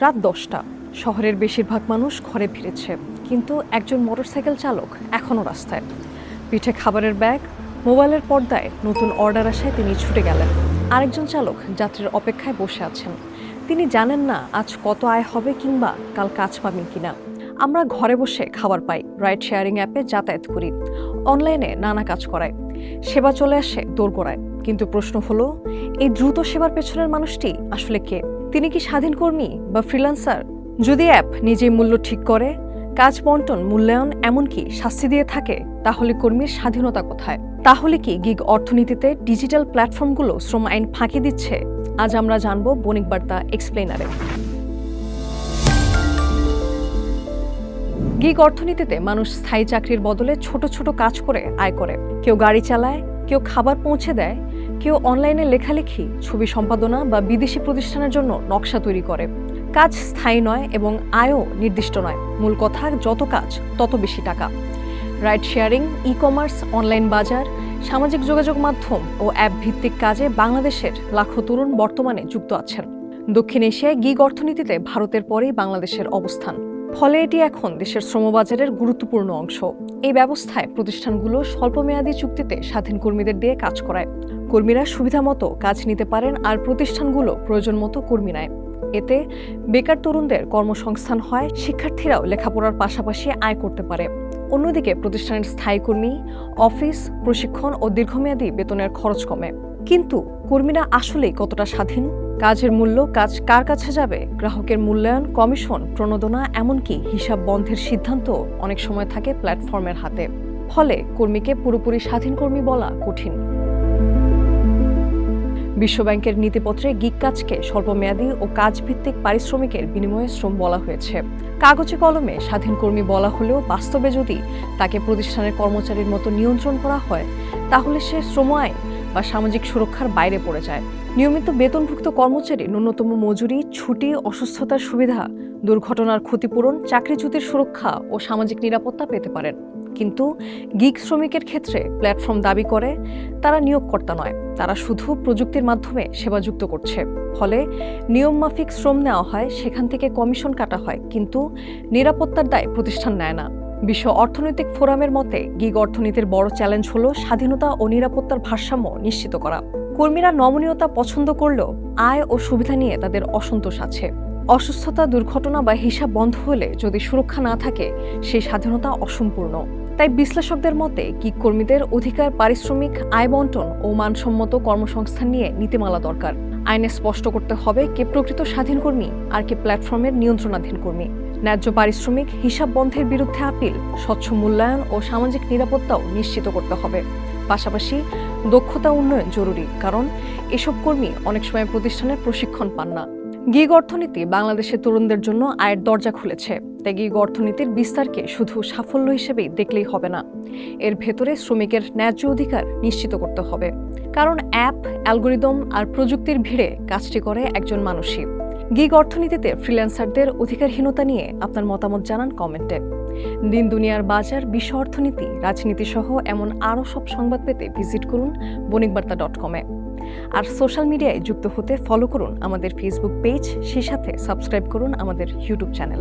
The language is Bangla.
রাত 10টা। শহরের বেশিরভাগ মানুষ ঘরে ফিরেছে, কিন্তু একজন মোটরসাইকেল চালক এখনও রাস্তায়। পিঠে খাবারের ব্যাগ, মোবাইলের পর্দায় নতুন অর্ডার আসায় তিনি ছুটে গেলেন। আরেকজন চালক যাত্রীর অপেক্ষায় বসে আছেন। তিনি জানেন না আজ কত আয় হবে কিংবা কাল কাজ পাবেন কিনা। আমরা ঘরে বসে খাবার পাই, রাইড শেয়ারিং অ্যাপে যাতায়াত করি, অনলাইনে নানা কাজ করাই, সেবা চলে আসে দোরগোড়ায়। কিন্তু প্রশ্ন হলো, এই দ্রুত সেবার পেছনের মানুষটি আসলে কে? তিনি কি স্বাধীন কর্মী বা ফ্রিল্যান্সার? যদি অ্যাপ নিজেই মূল্য ঠিক করে, কাজ বন্টন, মূল্যায়ন, এমনকি শাস্তি দিয়ে থাকে, তাহলে কর্মীর স্বাধীনতা কোথায়? তাহলে কি গিগ অর্থনীতিতে ডিজিটাল প্ল্যাটফর্মগুলো শ্রম আইন ফাঁকি দিচ্ছে? আজ আমরা জানবো বণিক বার্তা এক্সপ্লেনারে। গিগ অর্থনীতিতে মানুষ স্থায়ী চাকরির বদলে ছোট ছোট কাজ করে আয় করে। কেউ গাড়ি চালায়, কেউ খাবার পৌঁছে দেয়, কেউ অনলাইনে লেখালেখি, ছবি সম্পাদনা বা বিদেশি প্রতিষ্ঠানের জন্য নকশা তৈরি করে। কাজ স্থায়ী নয় এবং আয়ও নির্দিষ্ট নয়। মূল কথা, যত কাজ তত বেশি টাকা। Ride sharing, e commerce, online বাজার, সামাজিক যোগাযোগ মাধ্যম ও অ্যাপ ভিত্তিক কাজে বাংলাদেশের লাখো তরুণ বর্তমানে যুক্ত আছেন। দক্ষিণ এশিয়ায় গিগ অর্থনীতিতে ভারতের পরেই বাংলাদেশের অবস্থান। ফলে এটি এখন দেশের শ্রমবাজারের গুরুত্বপূর্ণ অংশ। এই ব্যবস্থায় প্রতিষ্ঠানগুলো স্বল্পমেয়াদী চুক্তিতে স্বাধীন কর্মীদের দিয়ে কাজ করায়। কর্মীরা সুবিধামতো কাজ নিতে পারেন আর প্রতিষ্ঠানগুলো প্রয়োজন মতো কর্মী নেয়। এতে বেকার তরুণদের কর্মসংস্থান হয়, শিক্ষার্থীরাও লেখাপড়ার পাশাপাশি আয় করতে পারে। অন্যদিকে প্রতিষ্ঠানের স্থায়ী কর্মী, অফিস, প্রশিক্ষণ ও দীর্ঘমেয়াদী বেতনের খরচ কমে। কিন্তু কর্মীরা আসলেই কতটা স্বাধীন? কাজের মূল্য, কাজ কার কাছে যাবে, গ্রাহকের মূল্যায়ন, কমিশন, প্রণোদনা, এমনকি হিসাব বন্ধের সিদ্ধান্ত অনেক সময় থাকে প্ল্যাটফর্মের হাতে। ফলে কর্মীকে পুরোপুরি স্বাধীন কর্মী বলা কঠিন। বিশ্বব্যাংকের নীতিপত্রে গিগ কাজকে স্বল্পমেয়াদী ও কাজভিত্তিক পারিশ্রমিকের বিনিময়ে শ্রম বলা হয়েছে। কাগজে কলমে স্বাধীন কর্মী বলা হলেও বাস্তবে যদি তাকে প্রতিষ্ঠানের কর্মচারীর মতো নিয়ন্ত্রণ করা হয়, তাহলে সে শ্রম আইন বা সামাজিক সুরক্ষার বাইরে পড়ে যায়। নিয়মিত বেতনভুক্ত কর্মচারী ন্যূনতম মজুরি, ছুটি, অসুস্থতার সুবিধা, দুর্ঘটনার ক্ষতিপূরণ, চাকরিচ্যুতির সুরক্ষা ও সামাজিক নিরাপত্তা পেতে পারেন। কিন্তু গিগ শ্রমিকের ক্ষেত্রে প্ল্যাটফর্ম দাবি করে তারা নিয়োগকর্তা নয়, তারা শুধু প্রযুক্তির মাধ্যমে সেবা যুক্ত করছে। ফলে নিয়মমাফিক শ্রম নেওয়া হয়, সেখান থেকে কমিশন কাটা হয়, কিন্তু নিরাপত্তার দায় প্রতিষ্ঠান নেয় না। বিশ্ব অর্থনৈতিক ফোরামের মতে গিগ অর্থনীতির বড় চ্যালেঞ্জ হলো স্বাধীনতা ও নিরাপত্তার ভারসাম্য নিশ্চিত করা। কর্মীরা নমনীয়তা পছন্দ করলেও আয় ও সুবিধা নিয়ে তাদের অসন্তোষ আছে। অসুস্থতা, দুর্ঘটনা বা হিসাব বন্ধ হলে যদি সুরক্ষা না থাকে, সেই স্বাধীনতা অসম্পূর্ণ। তাই বিশ্লেষকদের মতে গিগ কর্মীদের অধিকার, পারিশ্রমিক, আয় বন্টন ও মানসম্মত কর্মসংস্থান নিয়ে নীতিমালা দরকার। আইনে স্পষ্ট করতে হবে কে প্রকৃত স্বাধীন কর্মী আর কে প্ল্যাটফর্মের নিয়ন্ত্রণাধীন কর্মী। ন্যায্য পারিশ্রমিক, হিসাব বন্ধের বিরুদ্ধে আপিল, স্বচ্ছ মূল্যায়ন ও সামাজিক নিরাপত্তাও নিশ্চিত করতে হবে। পাশাপাশি দক্ষতা উন্নয়ন জরুরি, কারণ এসব কর্মী অনেক সময় প্রতিষ্ঠানের প্রশিক্ষণ পান না। গিগ অর্থনীতি বাংলাদেশের তরুণদের জন্য আয়ের দরজা খুলেছে। তাই গিগ অর্থনীতির বিস্তারকে শুধু সাফল্য হিসেবেই দেখলেই হবে না, এর ভেতরে শ্রমিকের ন্যায্য অধিকার নিশ্চিত করতে হবে। কারণ অ্যাপ, অ্যালগোরিদম আর প্রযুক্তির ভিড়ে কাজটি করে একজন মানুষই। গিগ অর্থনীতিতে ফ্রিল্যান্সারদের অধিকারহীনতা নিয়ে আপনার মতামত জানান কমেন্টে। দিন দুনিয়ার বাজার, বিশ্ব অর্থনীতি, রাজনীতি সহ এমন আরও সব সংবাদ পেতে ভিজিট করুন বণিকবার্তা.com-এ। আর সোশ্যাল মিডিয়ায় যুক্ত হতে ফলো করুন আমাদের ফেসবুক পেজ, সেই সাথে সাবস্ক্রাইব করুন আমাদের ইউটিউব চ্যানেল।